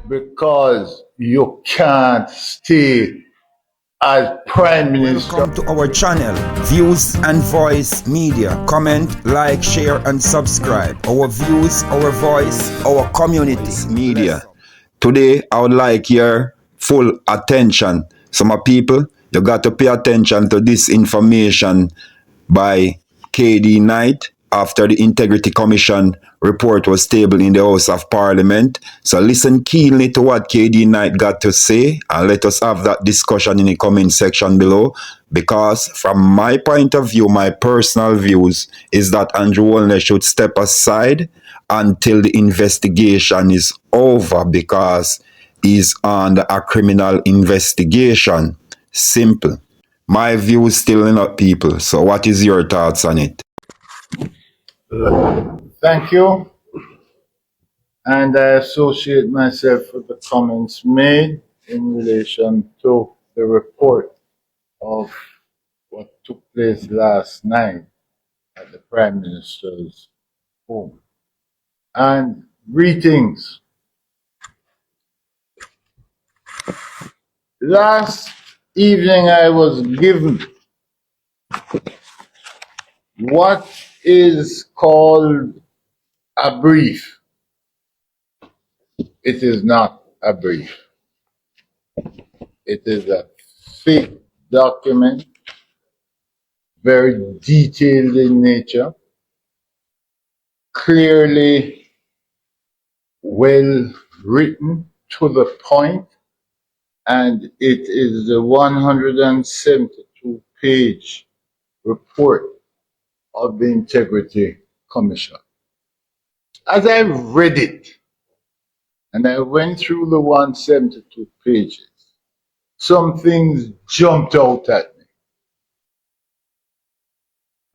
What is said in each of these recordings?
because you can't stay as Prime Minister. Welcome to our channel, Views and Voice Media. Comment, like, share, and subscribe. Our views, our voice, our community. Media. Today, I would like your full attention. Some people, you got to pay attention to this information by k.d.knight after the Integrity Commission report was tabled in the House of Parliament. So listen keenly to what k.d.knight got to say and let us have that discussion in the comment section below, because from my point of view, my personal views is that Andrew Holness should step aside until the investigation is over, because he's under a criminal investigation. Simple. My view is still not people. So what is your thoughts on it? Thank you. And I associate myself with the comments made in relation to the report of what took place last night at the Prime Minister's home. And greetings. Last evening I was given what is called a brief. It is not a brief. It is a fake document, very detailed in nature, clearly well written to the point, and it is the 172-page report of the Integrity Commission. As I read it, and I went through the 172 pages, some things jumped out at me.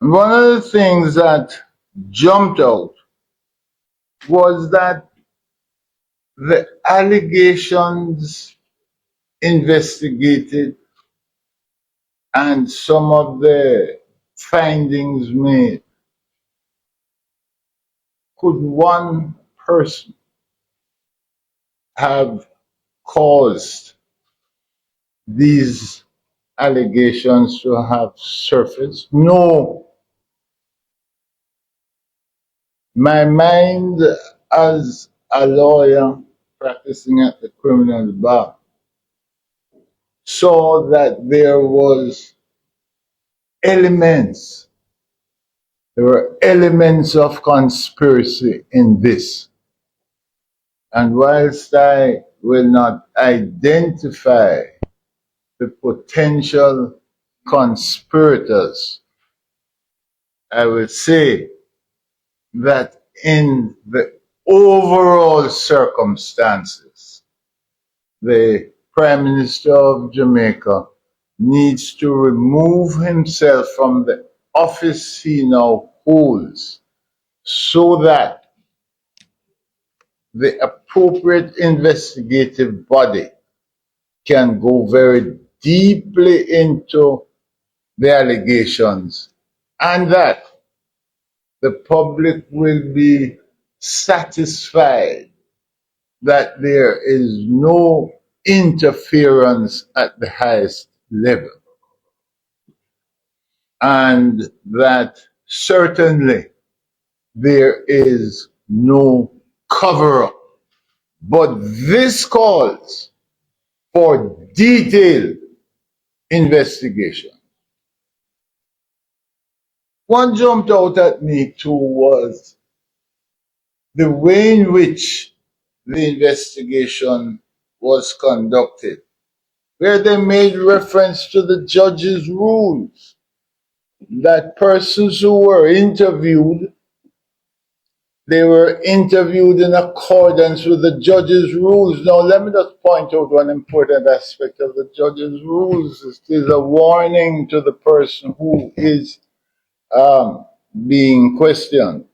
And one of the things that jumped out was that the allegations investigated and some of the findings made, could one person have caused these allegations to have surfaced? No. My mind as a lawyer practicing at the criminal bar saw that there were elements of conspiracy in this. And whilst I will not identify the potential conspirators, I will say that in the overall circumstances, the Prime Minister of Jamaica needs to remove himself from the office he now holds so that the appropriate investigative body can go very deeply into the allegations, and that the public will be satisfied that there is no interference at the highest level, and that certainly there is no cover-up. But this calls for detailed investigation. What jumped out at me too was the way in which the investigation was conducted, where they made reference to the judge's rules, that persons who were interviewed, they were interviewed in accordance with the judge's rules. Now, let me just point out one important aspect of the judge's rules. It is a warning to the person who is being questioned.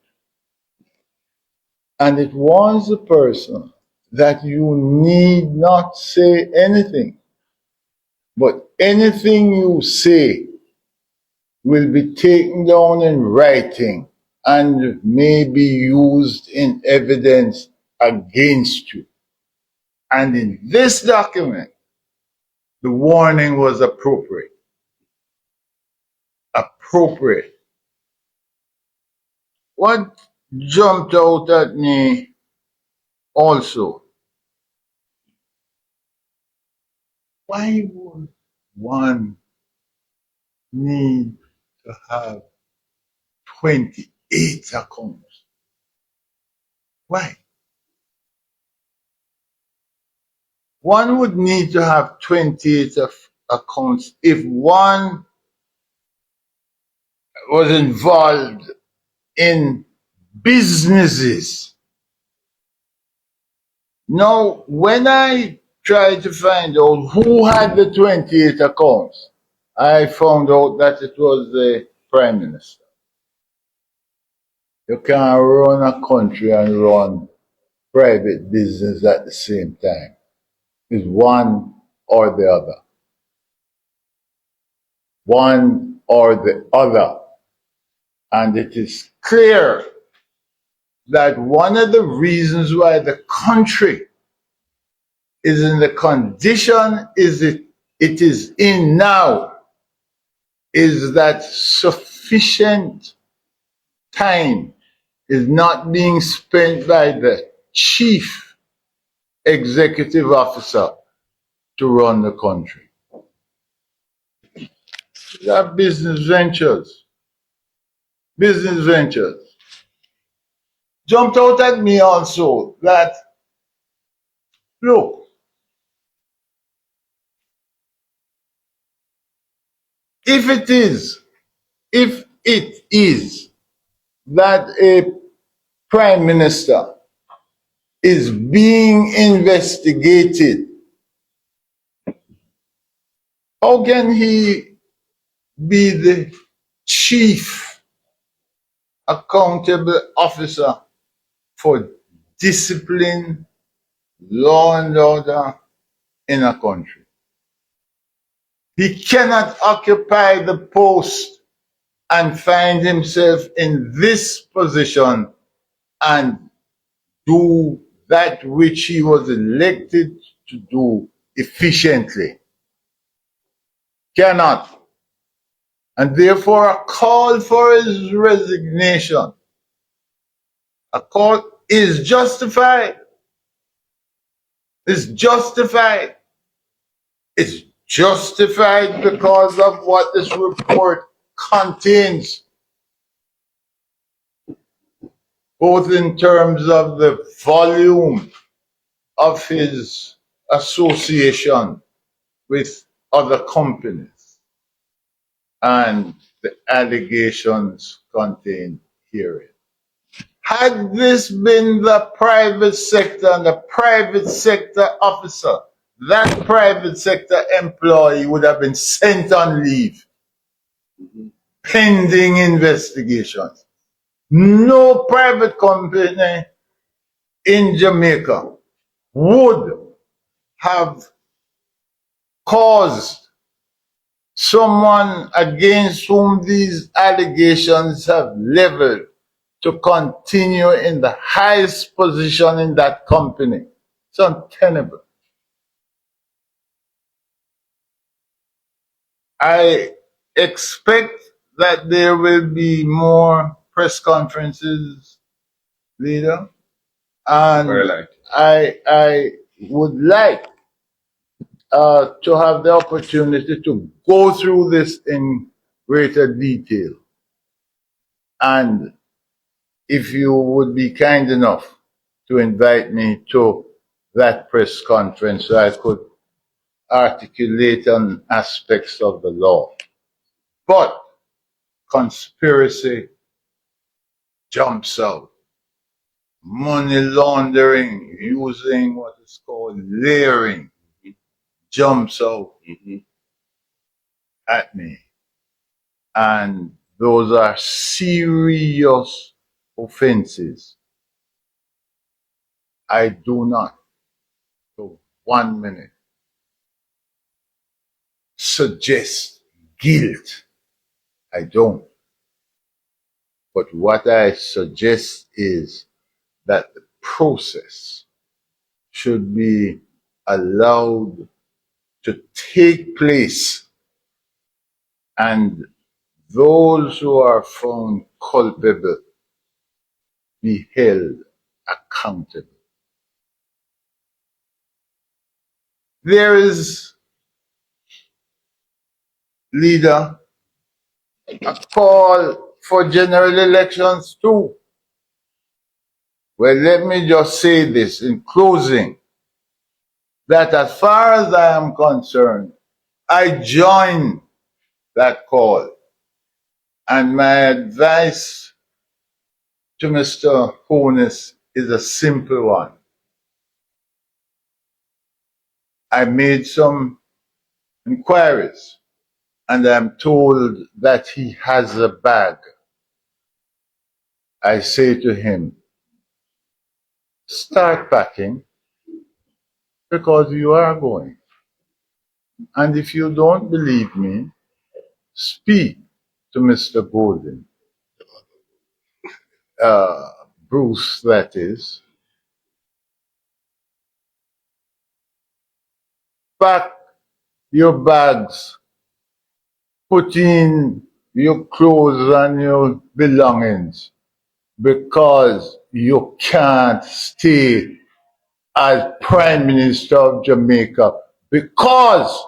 And it warns the person that you need not say anything, but anything you say will be taken down in writing and may be used in evidence against you. And in this document, the warning was appropriate. Appropriate. What jumped out at me also, why would one need to have 28 accounts? Why? One would need to have 28 accounts if one was involved in businesses. Now, when I tried to find out who had the 28 accounts, I found out that it was the Prime Minister. You can't run a country and run private business at the same time. It's one or the other. One or the other. And it is clear that one of the reasons why the country is in the condition it is in now is that sufficient time is not being spent by the chief executive officer to run the country. These are business ventures. Business ventures. Jumped out at me also that, look, if it is that a prime minister is being investigated, how can he be the chief accountable officer for discipline, law and order in a country? He cannot occupy the post and find himself in this position and do that which he was elected to do efficiently. Cannot. And therefore a call for his resignation, a call is justified. It's justified. It's justified because of what this report contains, both in terms of the volume of his association with other companies and the allegations contained herein. Had this been the private sector and the private sector officer, that private sector employee would have been sent on leave pending investigations. No private company in Jamaica would have caused someone against whom these allegations have leveled to continue in the highest position in that company. It's untenable. I expect that there will be more press conferences, leader, and I would like to have the opportunity to go through this in greater detail. And if you would be kind enough to invite me to that press conference so I could articulate on aspects of the law. But conspiracy jumps out. Money laundering using what is called layering jumps out at me. And those are serious offenses. I do not, for 1 minute, suggest guilt. I don't. But what I suggest is that the process should be allowed to take place, and those who are found culpable be held accountable. There is, leader, a call for general elections too. Well, let me just say this in closing, that as far as I am concerned, I join that call. And my advice to Mr. Holness is a simple one. I made some inquiries and I'm told that he has a bag. I say to him, start packing because you are going. And if you don't believe me, speak to Mr. Golden, Bruce that is. Pack your bags, put in your clothes and your belongings, because you can't stay as Prime Minister of Jamaica, because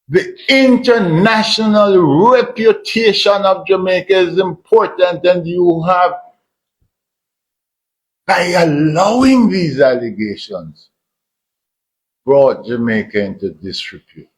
the international reputation of Jamaica is important, and you have, by allowing these allegations, brought Jamaica into disrepute.